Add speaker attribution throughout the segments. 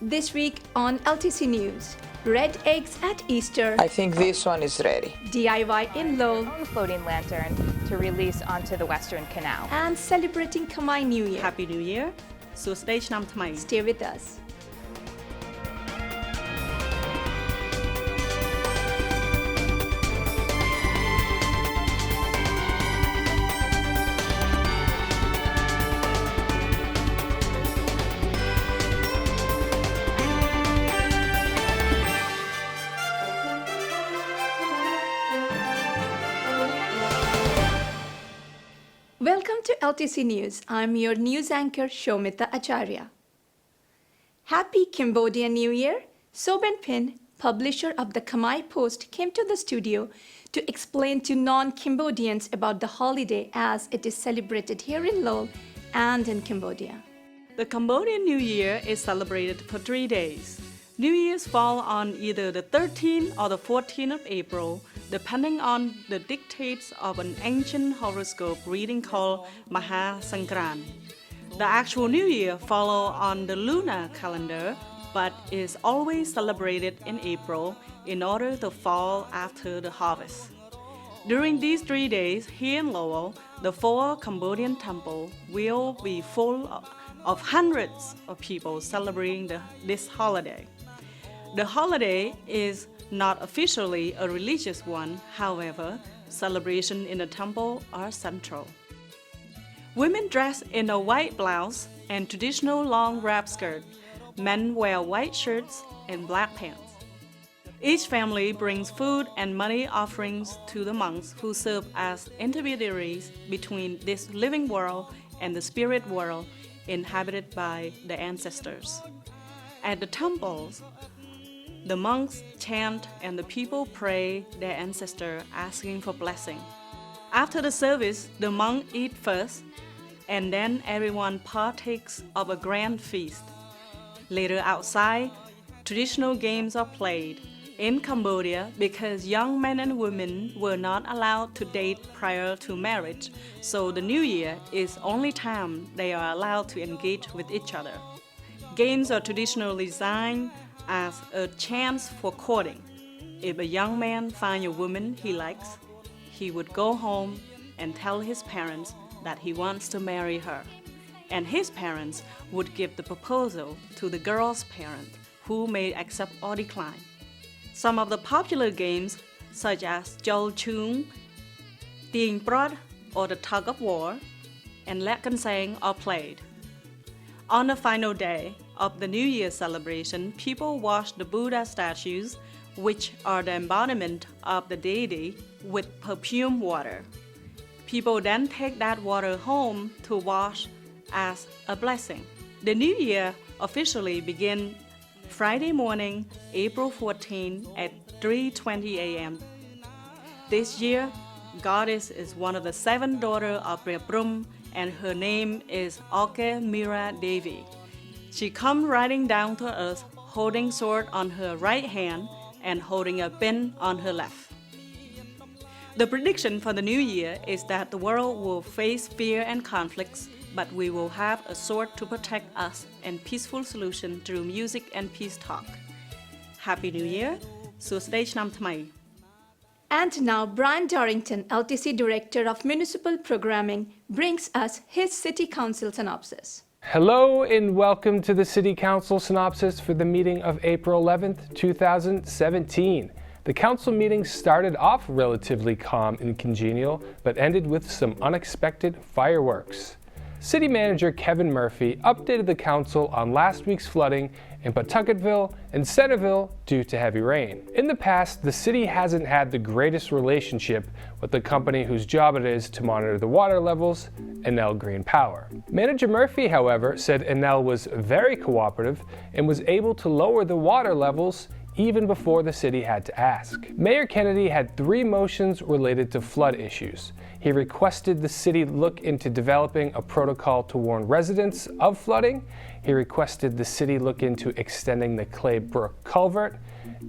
Speaker 1: This week on LTC News, red eggs at Easter.
Speaker 2: I think this one is ready.
Speaker 1: DIY in Lowell.
Speaker 3: Floating lantern to release onto the Western Canal.
Speaker 1: And celebrating Khmer New Year.
Speaker 4: Happy New Year. សួស្តីឆ្នាំថ្មី
Speaker 1: Stay with us. Welcome to LTC News. I'm your news anchor, Soumita Acharya. Happy Cambodian New Year! Soben Pin, publisher of the Khmer Post, came to the studio to explain to non-Cambodians about the holiday as it is celebrated here in Lowell and in Cambodia.
Speaker 4: The Cambodian New Year is celebrated for 3 days. New Year's fall on either the 13th or the 14th of April, depending on the dictates of an ancient horoscope reading called Maha Sankran. The actual New Year follows on the lunar calendar, but is always celebrated in April in order to fall after the harvest. During these 3 days here in Lowell, the 4 Cambodian temples will be full of hundreds of people celebrating this holiday. The holiday is not officially a religious one, however, celebrations in the temple are central. Women dress in a white blouse and traditional long wrap skirt. Men wear white shirts and black pants. Each family brings food and money offerings to the monks who serve as intermediaries between this living world and the spirit world inhabited by the ancestors. At the temples, the monks chant and the people pray their ancestor asking for blessing. After the service, the monk eat first, and then everyone partakes of a grand feast. Later outside, traditional games are played. In Cambodia, because young men and women were not allowed to date prior to marriage, so the New Year is only time they are allowed to engage with each other. Games are traditionally designed as a chance for courting. If a young man finds a woman he likes, he would go home and tell his parents that he wants to marry her, and his parents would give the proposal to the girl's parent, who may accept or decline. Some of the popular games, such as Jol Chung, Tieng Prod, or the Tug of War, and Lek Kan Sang are played. On the final day of the New Year celebration, people wash the Buddha statues, which are the embodiment of the deity, with perfumed water. People then take that water home to wash as a blessing. The New Year officially begins Friday morning, April 14 at 3:20 a.m. This year, Goddess is one of the 7 daughters of Rebrum, and her name is Auke Mira Devi. She comes riding down to earth, holding sword on her right hand and holding a pin on her left. The prediction for the new year is that the world will face fear and conflicts, but we will have a sword to protect us and peaceful solution through music and peace talk. Happy New Year. សួស្តីឆ្នាំថ្មី
Speaker 1: And now Brian Dorrington, LTC Director of Municipal Programming, brings us his City Council synopsis.
Speaker 5: Hello and welcome to the City Council synopsis for the meeting of April 11th, 2017. The council meeting started off relatively calm and congenial, but ended with some unexpected fireworks. City Manager Kevin Murphy updated the council on last week's flooding in Pawtucketville and Centerville due to heavy rain. In the past, the city hasn't had the greatest relationship with the company whose job it is to monitor the water levels, Enel Green Power. Manager Murphy, however, said Enel was very cooperative and was able to lower the water levels even before the city had to ask. Mayor Kennedy had 3 motions related to flood issues. He requested the city look into developing a protocol to warn residents of flooding. He requested the city look into extending the Clay Brook culvert.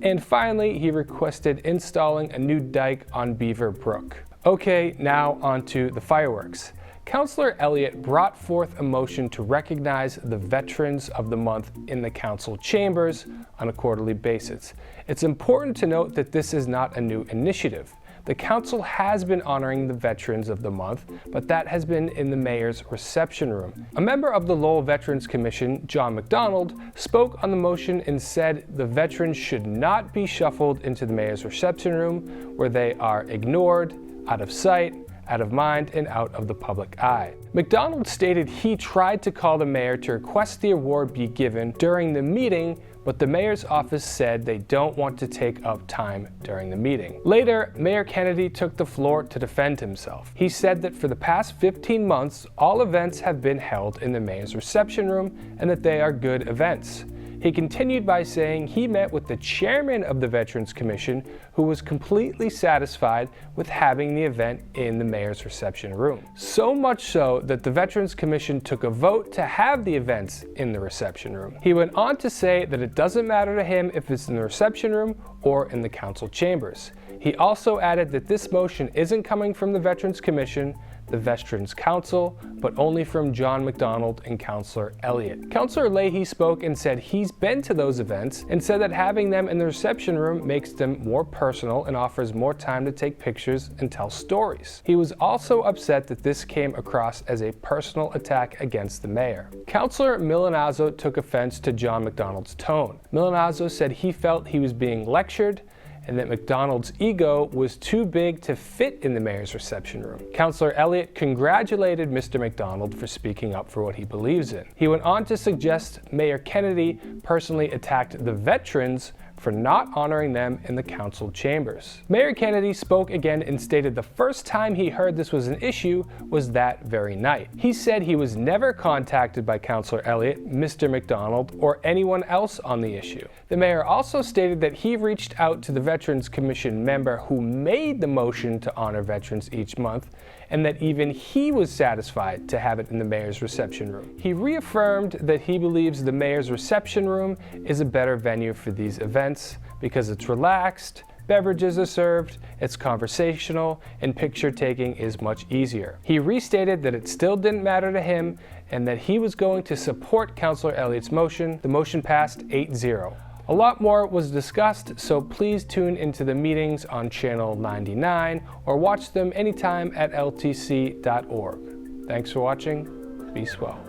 Speaker 5: And finally, he requested installing a new dike on Beaver Brook. Okay, now on to the fireworks. Councilor Elliott brought forth a motion to recognize the Veterans of the Month in the council chambers on a quarterly basis. It's important to note that this is not a new initiative. The council has been honoring the Veterans of the Month, but that has been in the mayor's reception room. A member of the Lowell Veterans Commission, John McDonald, spoke on the motion and said the veterans should not be shuffled into the mayor's reception room where they are ignored, out of sight, out of mind, and out of the public eye. McDonald stated he tried to call the mayor to request the award be given during the meeting, but the mayor's office said they don't want to take up time during the meeting. Later, Mayor Kennedy took the floor to defend himself. He said that for the past 15 months, all events have been held in the mayor's reception room and that they are good events. He continued by saying he met with the chairman of the Veterans Commission, who was completely satisfied with having the event in the mayor's reception room. So much so that the Veterans Commission took a vote to have the events in the reception room. He went on to say that it doesn't matter to him if it's in the reception room or in the council chambers. He also added that this motion isn't coming from the Veterans Commission, the Veterans Council, but only from John McDonald and Councilor Elliott. Councilor Leahy spoke and said he's been to those events and said that having them in the reception room makes them more personal and offers more time to take pictures and tell stories. He was also upset that this came across as a personal attack against the mayor. Councilor Milanazzo took offense to John McDonald's tone. Milanazzo said he felt he was being lectured and that McDonald's ego was too big to fit in the mayor's reception room. Councilor Elliott congratulated Mr. McDonald for speaking up for what he believes in. He went on to suggest Mayor Kennedy personally attacked the veterans for not honoring them in the council chambers. Mayor Kennedy spoke again and stated the first time he heard this was an issue was that very night. He said he was never contacted by Councilor Elliott, Mr. McDonald, or anyone else on the issue. The mayor also stated that he reached out to the Veterans Commission member who made the motion to honor veterans each month, and that even he was satisfied to have it in the mayor's reception room. He reaffirmed that he believes the mayor's reception room is a better venue for these events because it's relaxed, beverages are served, it's conversational, and picture taking is much easier. He restated that it still didn't matter to him and that he was going to support Councilor Elliott's motion. The motion passed 8-0. A lot more was discussed, so please tune into the meetings on Channel 99 or watch them anytime at ltc.org. Thanks for watching. Be swell.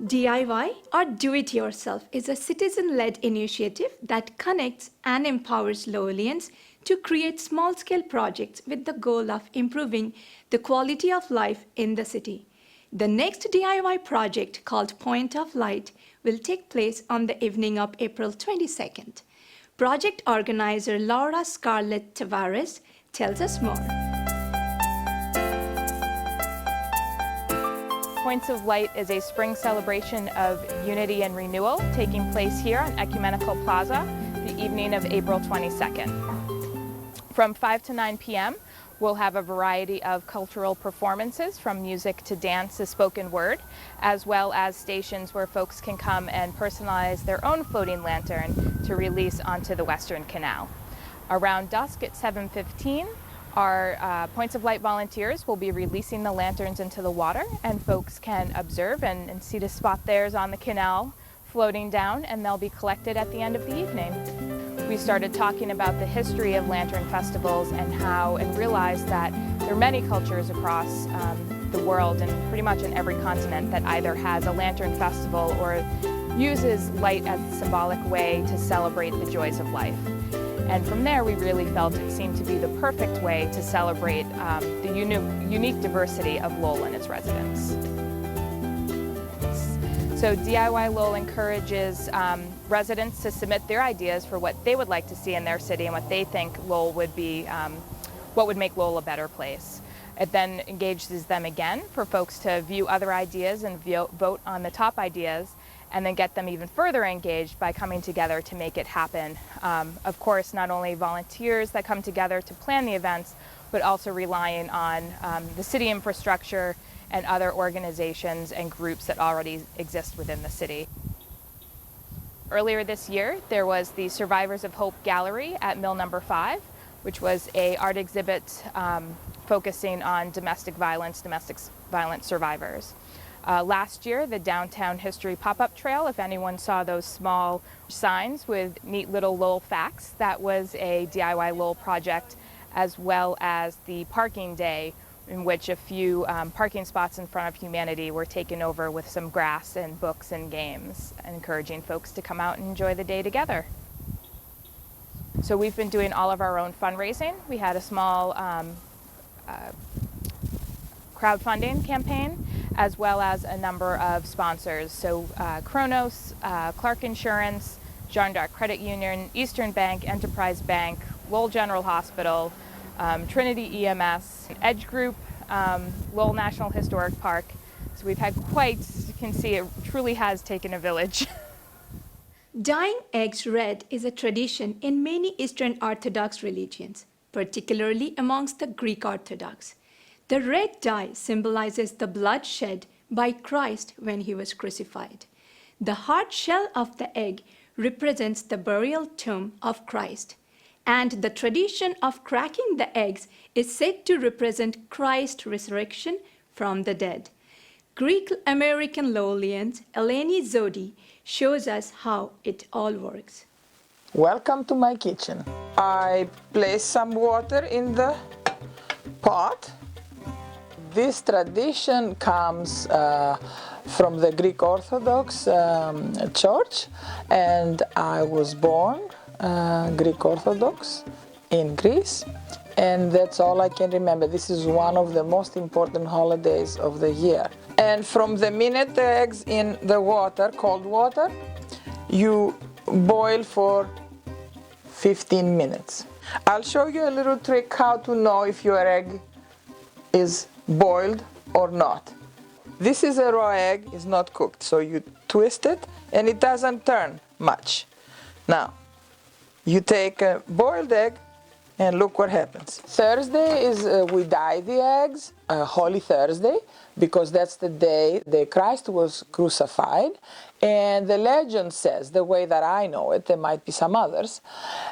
Speaker 1: DIY or Do-It-Yourself is a citizen-led initiative that connects and empowers Lowellians to create small-scale projects with the goal of improving the quality of life in the city. The next DIY project, called Point of Light, will take place on the evening of April 22nd. Project organizer Laura Scarlett Tavares tells us more.
Speaker 3: Points of Light is a spring celebration of unity and renewal taking place here on Ecumenical Plaza the evening of April 22nd. From 5 to 9 p.m., we'll have a variety of cultural performances from music to dance to spoken word, as well as stations where folks can come and personalize their own floating lantern to release onto the Western Canal. Around dusk at 7:15, our Points of Light volunteers will be releasing the lanterns into the water, and folks can observe and see to spot theirs on the canal floating down, and they'll be collected at the end of the evening. We started talking about the history of lantern festivals and realized that there are many cultures across the world and pretty much in every continent that either has a lantern festival or uses light as a symbolic way to celebrate the joys of life. And from there, we really felt it seemed to be the perfect way to celebrate the unique diversity of Lowell and its residents. So DIY Lowell encourages residents to submit their ideas for what they would like to see in their city and what they think Lowell would be, what would make Lowell a better place. It then engages them again for folks to view other ideas and vote on the top ideas, and then get them even further engaged by coming together to make it happen. Of course, not only volunteers that come together to plan the events, but also relying on the city infrastructure and other organizations and groups that already exist within the city. Earlier this year, there was the Survivors of Hope Gallery at Mill Number 5, which was an art exhibit focusing on domestic violence survivors. Last year, the Downtown History Pop-Up Trail, if anyone saw those small signs with neat little Lowell facts, that was a DIY Lowell project, as well as the Parking Day, in which a few parking spots in front of Humanity were taken over with some grass and books and games, encouraging folks to come out and enjoy the day together. So we've been doing all of our own fundraising. We had a small crowdfunding campaign, as well as a number of sponsors. So Kronos, Clark Insurance, Jeanne d'Arc Credit Union, Eastern Bank, Enterprise Bank, Lowell General Hospital, Trinity EMS, Edge Group, Lowell National Historic Park. So we've had quite, you can see it truly has taken a village.
Speaker 1: Dyeing eggs red is a tradition in many Eastern Orthodox religions, particularly amongst the Greek Orthodox. The red dye symbolizes the blood shed by Christ when he was crucified. The hard shell of the egg represents the burial tomb of Christ, and the tradition of cracking the eggs is said to represent Christ's resurrection from the dead. Greek-American Lowellian Elena Zohdi shows us how it all works.
Speaker 2: Welcome to my kitchen. I place some water in the pot. This tradition comes from the Greek Orthodox Church, and I was born Greek Orthodox in Greece, and that's all I can remember. This is one of the most important holidays of the year. And from the minute the eggs in the water, cold water, you boil for 15 minutes. I'll show you a little trick how to know if your egg is boiled or not. This is a raw egg, it's not cooked, so you twist it and it doesn't turn much. Now, you take a boiled egg and look what happens. Thursday is, we dye the eggs, Holy Thursday, because that's the day that Christ was crucified. And the legend says, the way that I know it, there might be some others,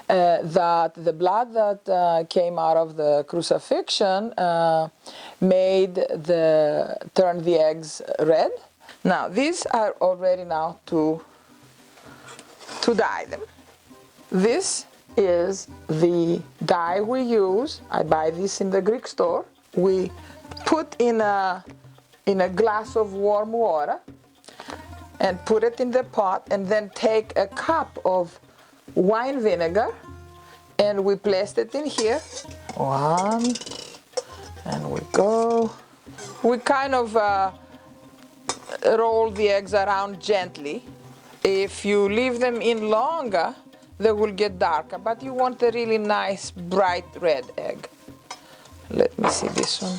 Speaker 2: that the blood that came out of the crucifixion turned the eggs red. Now, these are all ready now to dye them. This is the dye we use. I buy this in the Greek store. We put in a glass of warm water and put it in the pot, and then take a cup of wine vinegar and we place it in here. One, and we go. We kind of roll the eggs around gently. If you leave them in longer, they will get darker, but you want a really nice bright red egg. Let me see this one.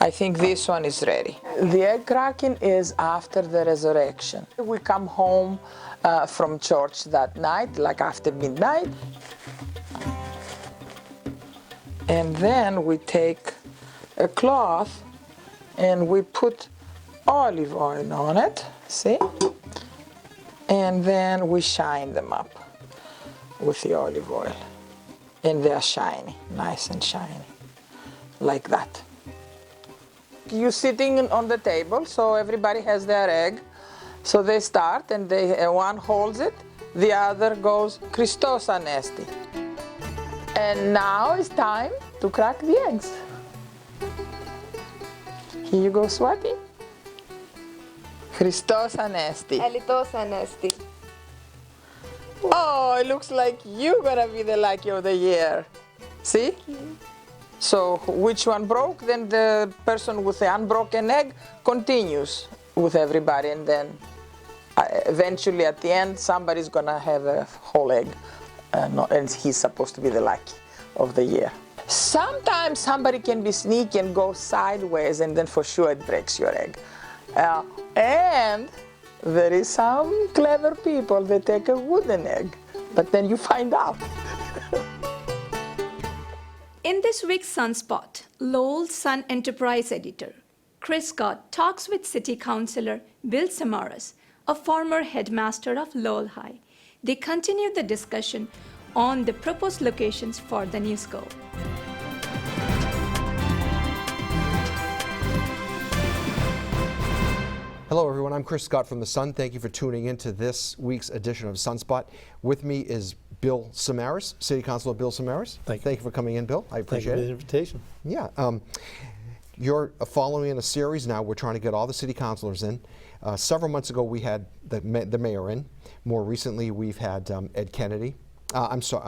Speaker 2: I think this one is ready. The egg cracking is after the resurrection. We come home from church that night, like after midnight. And then we take a cloth and we put olive oil on it, see? And then we shine them up with the olive oil. And they are shiny, nice and shiny, like that. You're sitting on the table, so everybody has their egg. So they start, and one holds it, the other goes, Christos Anesti. And now it's time to crack the eggs. Here you go, Swati. Christos Anesti.
Speaker 6: Elitos Anesti.
Speaker 2: Oh, it looks like you're gonna be the lucky of the year. See? So which one broke, then the person with the unbroken egg continues with everybody, and then eventually at the end somebody's gonna have a whole egg, and he's supposed to be the lucky of the year. Sometimes somebody can be sneaky and go sideways, and then for sure it breaks your egg. And there is some clever people that take a wooden egg, but then you find out.
Speaker 1: In this week's Sunspot, Lowell Sun Enterprise editor Chris Scott talks with City Councilor Bill Samaras a former headmaster of Lowell High. They continued the discussion on the proposed locations for the new school.
Speaker 6: Hello everyone, I'm Chris Scott from The Sun. Thank you for tuning in to this week's edition of Sunspot. With me is Bill Samaras, City Councilor Bill Samaras.
Speaker 7: Thank you.
Speaker 6: Thank you for coming in, Bill. I appreciate
Speaker 7: Thank you for
Speaker 6: it.
Speaker 7: the invitation.
Speaker 6: Yeah, you're following in a series now. We're trying to get all the city councilors in. Several months ago we had the mayor in. More recently we've had Ed Kennedy.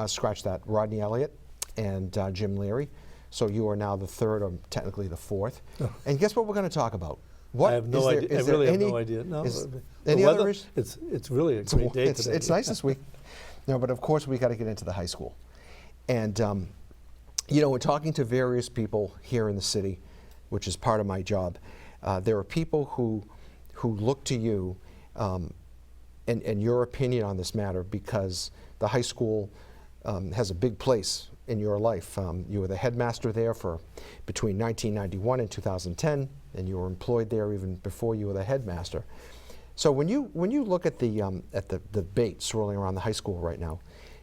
Speaker 6: Scratch that, Rodney Elliott and Jim Leary. So you are now the third, or technically the fourth. Oh. And guess what we're going to talk about?
Speaker 7: I have no idea. I really have no idea. No.
Speaker 6: Any other issues?
Speaker 7: It's really a great day today.
Speaker 6: It's nice this week. No, but of course we got to get into the high school. And you know, we're talking to various people here in the city, which is part of my job. There are people who look to you and your opinion on this matter, because the high school has a big place in your life. You were the headmaster there for between 1991 and 2010, and you were employed there even before you were the headmaster. So when you look at the debate swirling around the high school right now,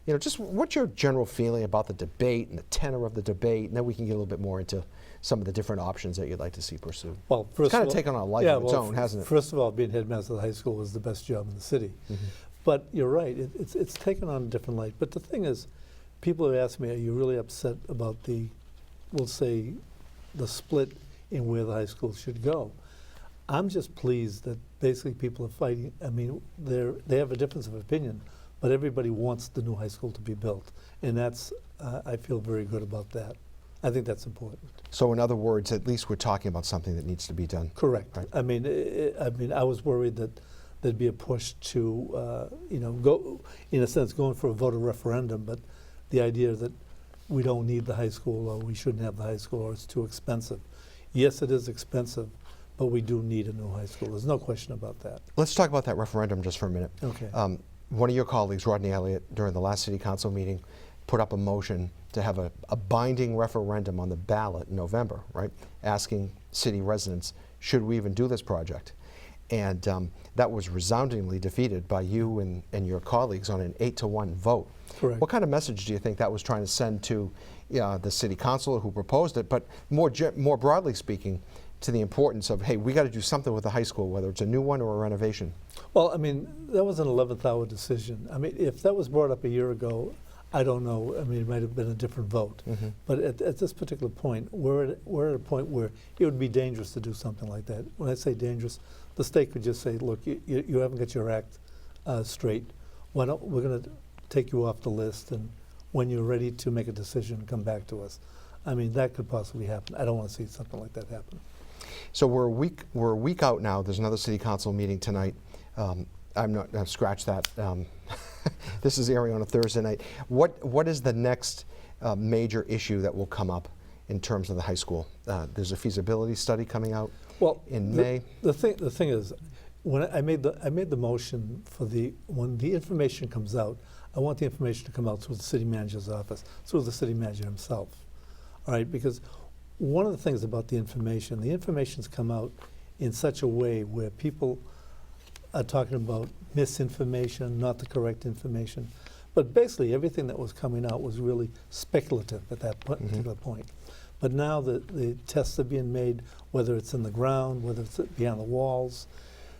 Speaker 6: you know, just what's your general feeling about the debate and the tenor of the debate, and then we can get a little bit more into some of the different options that you'd like to see pursued.
Speaker 7: Well,
Speaker 6: it's kind of taken on a life of its own, hasn't it?
Speaker 7: First of all, being headmaster of the high school is the best job in the city. Mm-hmm. But you're right, it's taken on a different light. But the thing is, people have asked me, are you really upset about we'll say, the split in where the high school should go? I'm just pleased that basically people are fighting. I mean, they have a difference of opinion, but everybody wants the new high school to be built. And that's, I feel very good about that. I think that's important.
Speaker 6: So in other words, at least we're talking about something that needs to be done.
Speaker 7: Correct. Right? I mean, I was worried that there'd be a push to, you know, go, in a sense, going for a voter referendum, but the idea that we don't need the high school, or we shouldn't have the high school, or it's too expensive. Yes, it is expensive, but we do need a new high school. There's no question about that.
Speaker 6: Let's talk about that referendum just for a minute.
Speaker 7: Okay.
Speaker 6: One of your colleagues, Rodney Elliott, during the last city council meeting, put up a motion to have a binding referendum on the ballot in November, right? Asking city residents, should we even do this project? And that was resoundingly defeated by you and your colleagues on an 8-1 vote.
Speaker 7: Correct.
Speaker 6: What kind of message do you think that was trying to send to the city councilor who proposed it, but more broadly speaking, to the importance of, hey, we got to do something with the high school, whether it's a new one or a renovation?
Speaker 7: Well, I mean, that was an 11th hour decision. I mean, if that was brought up a year ago, I don't know. I mean, it might have been a different vote. Mm-hmm. But at this particular point, we're at a point where it would be dangerous to do something like that. When I say dangerous, the state could just say, look, you haven't got your act straight. Why don't we're going to take you off the list, and when you're ready to make a decision, come back to us. I mean, that could possibly happen. I don't want to see something like that happen.
Speaker 6: So we're a week out now. There's another city council meeting tonight. I'm not scratch that. This is airing on a Thursday night. What is the next major issue that will come up in terms of the high school? There's a feasibility study coming out in May.
Speaker 7: The thing is, when I made the motion for when the information comes out, I want the information to come out through the city manager's office, through the city manager himself. All right, because one of the things about the information's come out in such a way where people are talking about misinformation, not the correct information. But basically everything that was coming out was really speculative at that particular point. But now the tests are being made, whether it's in the ground, whether it's beyond the walls.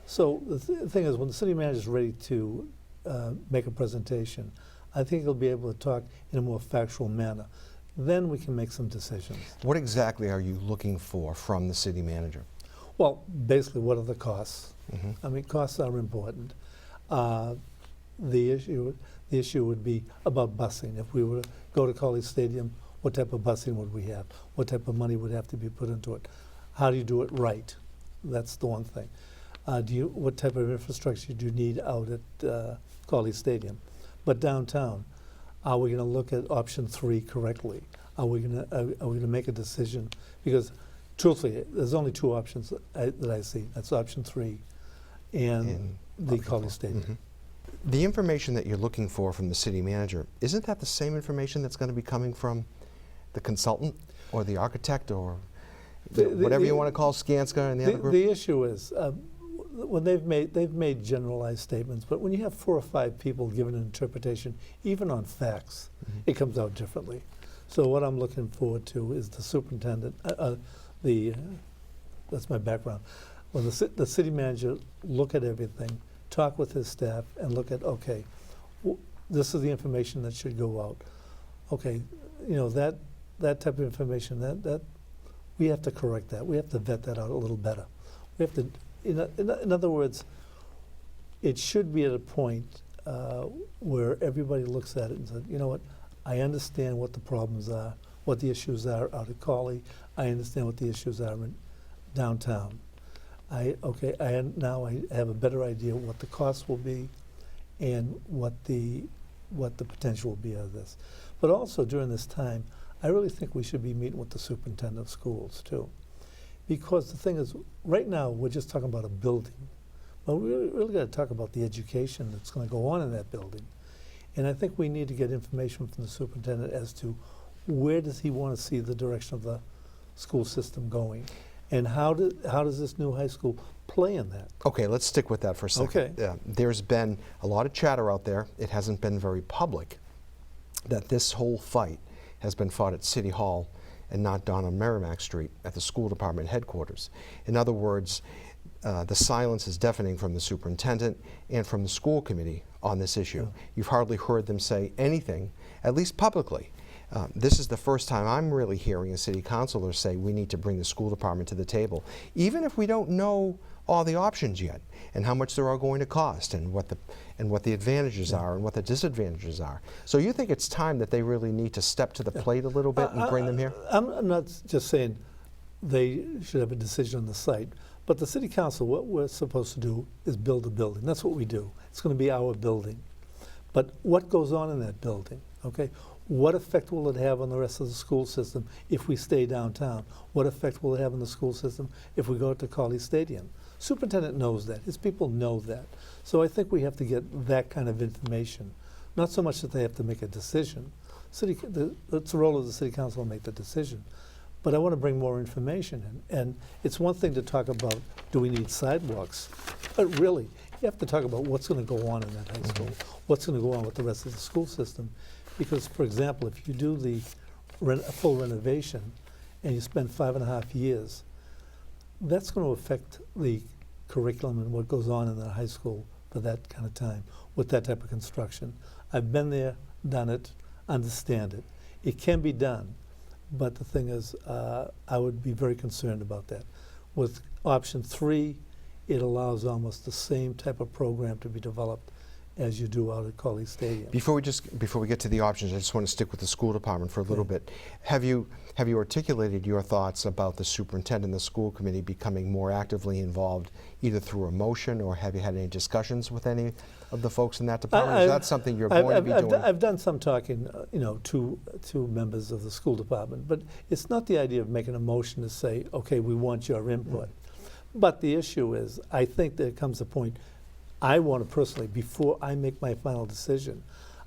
Speaker 7: So the thing is, when the city manager is ready to make a presentation, I think he'll be able to talk in a more factual manner. Then we can make some decisions.
Speaker 6: What exactly are you looking for from the city manager?
Speaker 7: Well, basically, what are the costs? Mm-hmm. I mean, costs are important. The issue would be about busing. If we were to go to College Stadium, what type of busing would we have? What type of money would have to be put into it? How do you do it right? That's the one thing. What type of infrastructure do you need out at College Stadium? But downtown, are we going to look at option 3 correctly? Are we going to make a decision? Because truthfully, there's only 2 options that I see. That's option 3 and the College Stadium.
Speaker 6: Mm-hmm. The information that you're looking for from the city manager, isn't that the same information that's going to be coming from the consultant or the architect or whatever you want to call Skanska and the other group?
Speaker 7: The issue is, when they've made generalized statements, but when you have 4 or 5 people giving an interpretation, even on facts, it comes out differently. So what I'm looking forward to is the superintendent, that's my background, when the city manager look at everything, talk with his staff, and look at, okay, this is the information that should go out. Okay, you know, that type of information, that we have to correct that. We have to vet that out a little better. We have to, in other words, it should be at a point where everybody looks at it and says, you know what, I understand what the problems are, what the issues are out at Cawley. I understand what the issues are in downtown. Now I have a better idea what the costs will be and what the potential will be out of this. But also during this time, I really think we should be meeting with the superintendent of schools too. Because the thing is, right now we're just talking about a building. But we really got to talk about the education that's going to go on in that building. And I think we need to get information from the superintendent as to where does he want to see the direction of the school system going? And how does this new high school play in that?
Speaker 6: Okay, let's stick with that for a second.
Speaker 7: Okay.
Speaker 6: There's been a lot of chatter out there. It hasn't been very public that this whole fight has been fought at City Hall and not down on Merrimack Street at the school department headquarters. In other words, the silence is deafening from the superintendent and from the school committee on this issue.
Speaker 7: Yeah.
Speaker 6: You've hardly heard them say anything, at least publicly. This is the first time I'm really hearing a city councilor say we need to bring the school department to the table, even if we don't know all the options yet and how much they're all going to cost and what the advantages are and what the disadvantages are. So you think it's time that they really need to step to the plate a little bit and bring them here?
Speaker 7: I'm not just saying they should have a decision on the site, but the city council, what we're supposed to do is build a building. That's what we do. It's going to be our building. But what goes on in that building, okay? What effect will it have on the rest of the school system if we stay downtown? What effect will it have on the school system if we go to Cawley Stadium? Superintendent knows that. His people know that. So I think we have to get that kind of information. Not so much that they have to make a decision. It's the role of the city council to make the decision. But I want to bring more information in. And it's one thing to talk about, do we need sidewalks? But really, you have to talk about what's going to go on in that high school, what's going to go on with the rest of the school system. Because, for example, if you do the full renovation and you spend 5.5 years, that's going to affect the curriculum and what goes on in the high school for that kind of time with that type of construction. I've been there, done it, understand it. It can be done, but the thing is, I would be very concerned about that. With option 3, it allows almost the same type of program to be developed as you do out at Cawley Stadium.
Speaker 6: Before we get to the options, I just want to stick with the school department for a little bit. Have you articulated your thoughts about the superintendent and the school committee becoming more actively involved, either through a motion, or have you had any discussions with any of the folks in that department? Is that something you're going to be doing?
Speaker 7: I've done some talking, to members of the school department, but it's not the idea of making a motion to say, okay, we want your input. But the issue is, I think there comes a point, I want to personally, before I make my final decision,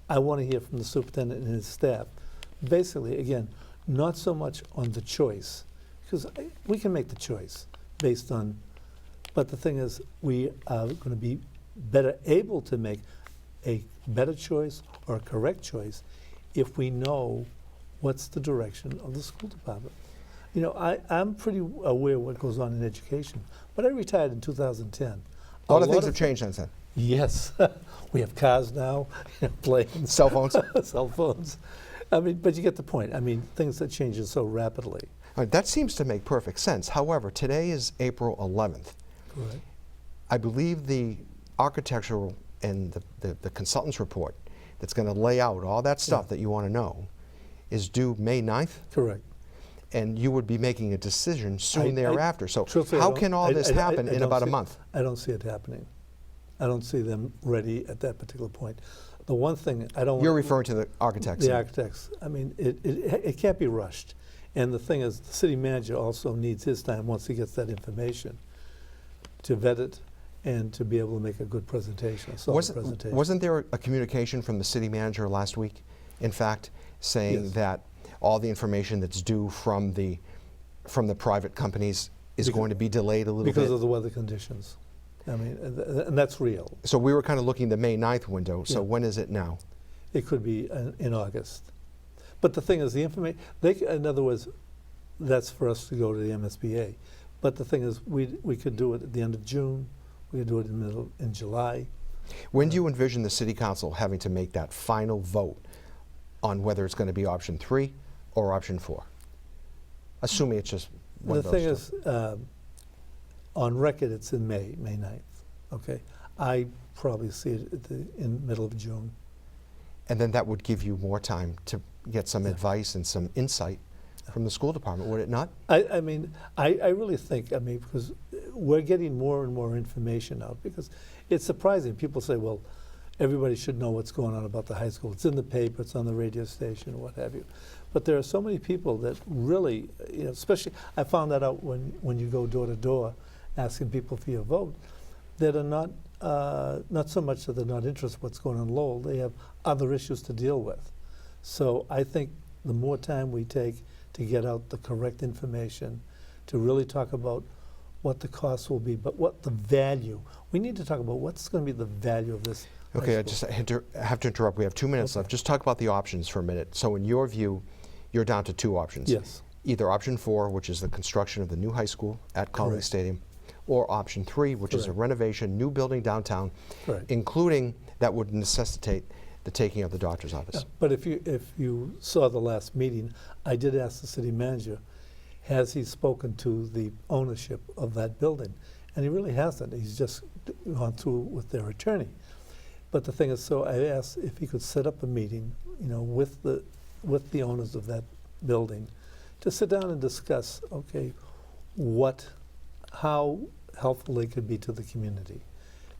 Speaker 7: I want to hear from the superintendent and his staff. Basically, again, not so much on the choice, because we can make the choice based on, but the thing is, we are going to be better able to make a better choice or a correct choice if we know what's the direction of the school department. You know, I'm pretty aware of what goes on in education, but I retired in 2010.
Speaker 6: A lot of things have changed since then.
Speaker 7: Yes. We have cars now, planes.
Speaker 6: Cell phones?
Speaker 7: Cell phones. I mean, but you get the point. I mean, things that change so rapidly.
Speaker 6: All right, that seems to make perfect sense. However, today is April 11th.
Speaker 7: Correct.
Speaker 6: I believe the architectural and the consultant's report that's going to lay out all that stuff that you want to know is due May 9th?
Speaker 7: Correct.
Speaker 6: And you would be making a decision soon thereafter. So
Speaker 7: truthfully,
Speaker 6: how can all this happen in about a month?
Speaker 7: I don't see it happening. I don't see them ready at that particular point. The one thing I don't...
Speaker 6: You're referring to the architects.
Speaker 7: The architects. I mean, it can't be rushed. And the thing is, the city manager also needs his time once he gets that information to vet it and to be able to make a good presentation, a solid presentation.
Speaker 6: Wasn't there a communication from the city manager last week, in fact, saying
Speaker 7: Yes.
Speaker 6: that all the information that's due from the private companies is going to be delayed a little bit?
Speaker 7: Because of the weather conditions. I mean, and that's real.
Speaker 6: So we were kind of looking the May 9th window, so
Speaker 7: Yeah.
Speaker 6: when is it now?
Speaker 7: It could be in August. But the thing is, the information, in other words, that's for us to go to the MSBA. But the thing is, we could do it at the end of June, we could do it in July.
Speaker 6: When do you envision the City Council having to make that final vote on whether it's going to be option 3 or option 4? Assuming it's just one
Speaker 7: The
Speaker 6: of those
Speaker 7: thing
Speaker 6: two.
Speaker 7: is, on record, it's in May 9th, okay? I probably see it in the middle of June.
Speaker 6: And then that would give you more time to get some advice and some insight from the school department, would it not?
Speaker 7: I mean, I really think, because we're getting more and more information out, because it's surprising. People say, well, everybody should know what's going on about the high school. It's in the paper, it's on the radio station, what have you. But there are so many people that really, especially, I found that out when you go door to door asking people for your vote, that are not so much that they're not interested in what's going on in Lowell, they have other issues to deal with. So I think the more time we take to get out the correct information, to really talk about what the cost will be, but what the value. We need to talk about what's going to be the value of this.
Speaker 6: Okay, I
Speaker 7: high
Speaker 6: just
Speaker 7: school.
Speaker 6: have to interrupt. We have 2 minutes
Speaker 7: Okay.
Speaker 6: left. Just talk about the options for a minute. So in your view, you're down to 2 options.
Speaker 7: Yes.
Speaker 6: Either option 4, which is the construction of the new high school at Colony
Speaker 7: Correct.
Speaker 6: Stadium, or option 3, which is a
Speaker 7: Correct.
Speaker 6: renovation, new building downtown,
Speaker 7: Correct.
Speaker 6: including that would necessitate the taking of the doctor's office.
Speaker 7: Yeah, but if you saw the last meeting, I did ask the city manager, has he spoken to the ownership of that building? And he really hasn't. He's just gone through with their attorney. But the thing is, so I asked if he could set up a meeting, with the owners of that building, to sit down and discuss, okay, how helpful they could be to the community.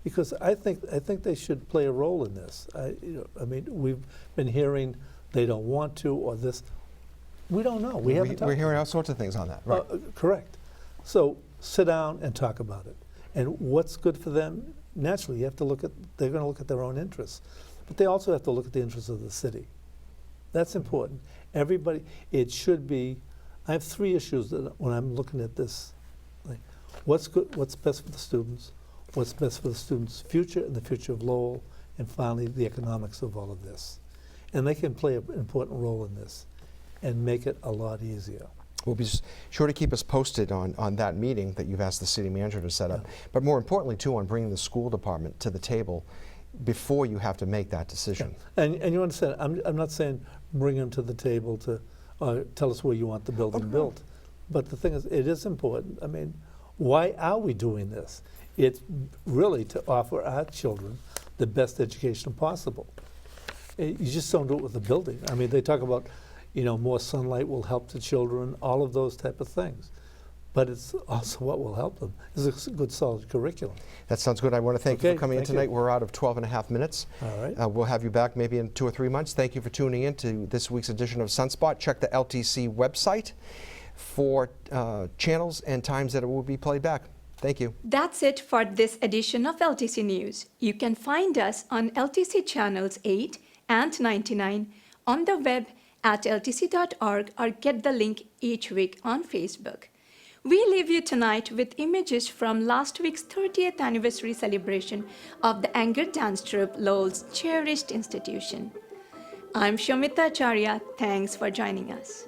Speaker 7: Because I think they should play a role in this. We've been hearing they don't want to, or this. We don't know. We haven't talked.
Speaker 6: We're hearing all sorts of things on that. Right.
Speaker 7: Correct. So sit down and talk about it. And what's good for them? Naturally, you have to they're going to look at their own interests. But they also have to look at the interests of the city. That's important. Everybody, it should be, I have 3 issues that when I'm looking at this. Like, what's good, what's best for the students, what's best for the students' future and the future of Lowell, and finally the economics of all of this. And they can play an important role in this and make it a lot easier.
Speaker 6: We'll be sure to keep us posted on that meeting that you've asked the city manager to set up,
Speaker 7: Yeah.
Speaker 6: but more importantly, too, on bringing the school department to the table before you have to make that decision.
Speaker 7: And you understand, I'm not saying bring them to the table to tell us where you want the building built. But the thing is, it is important. I mean, why are we doing this? It's really to offer our children the best education possible. You just don't do it with the building. I mean, they talk about, more sunlight will help the children, all of those type of things. But it's also what will help them is a good, solid curriculum.
Speaker 6: That sounds good. I want to thank you
Speaker 7: Okay,
Speaker 6: for coming in
Speaker 7: thank you.
Speaker 6: tonight. We're out of 12 and a half minutes.
Speaker 7: All right.
Speaker 6: We'll have you back maybe in 2 or 3 months. Thank you for tuning in to this week's edition of Sunspot. Check the LTC website for channels and times that it will be played back. Thank you.
Speaker 1: That's it for this edition of LTC News. You can find us on LTC channels 8 and 99, on the web at ltc.org, or get the link each week on Facebook. We leave you tonight with images from last week's 30th anniversary celebration of the Angkor Dance Troupe, Lowell's cherished institution. I'm Soumita Acharya. Thanks for joining us.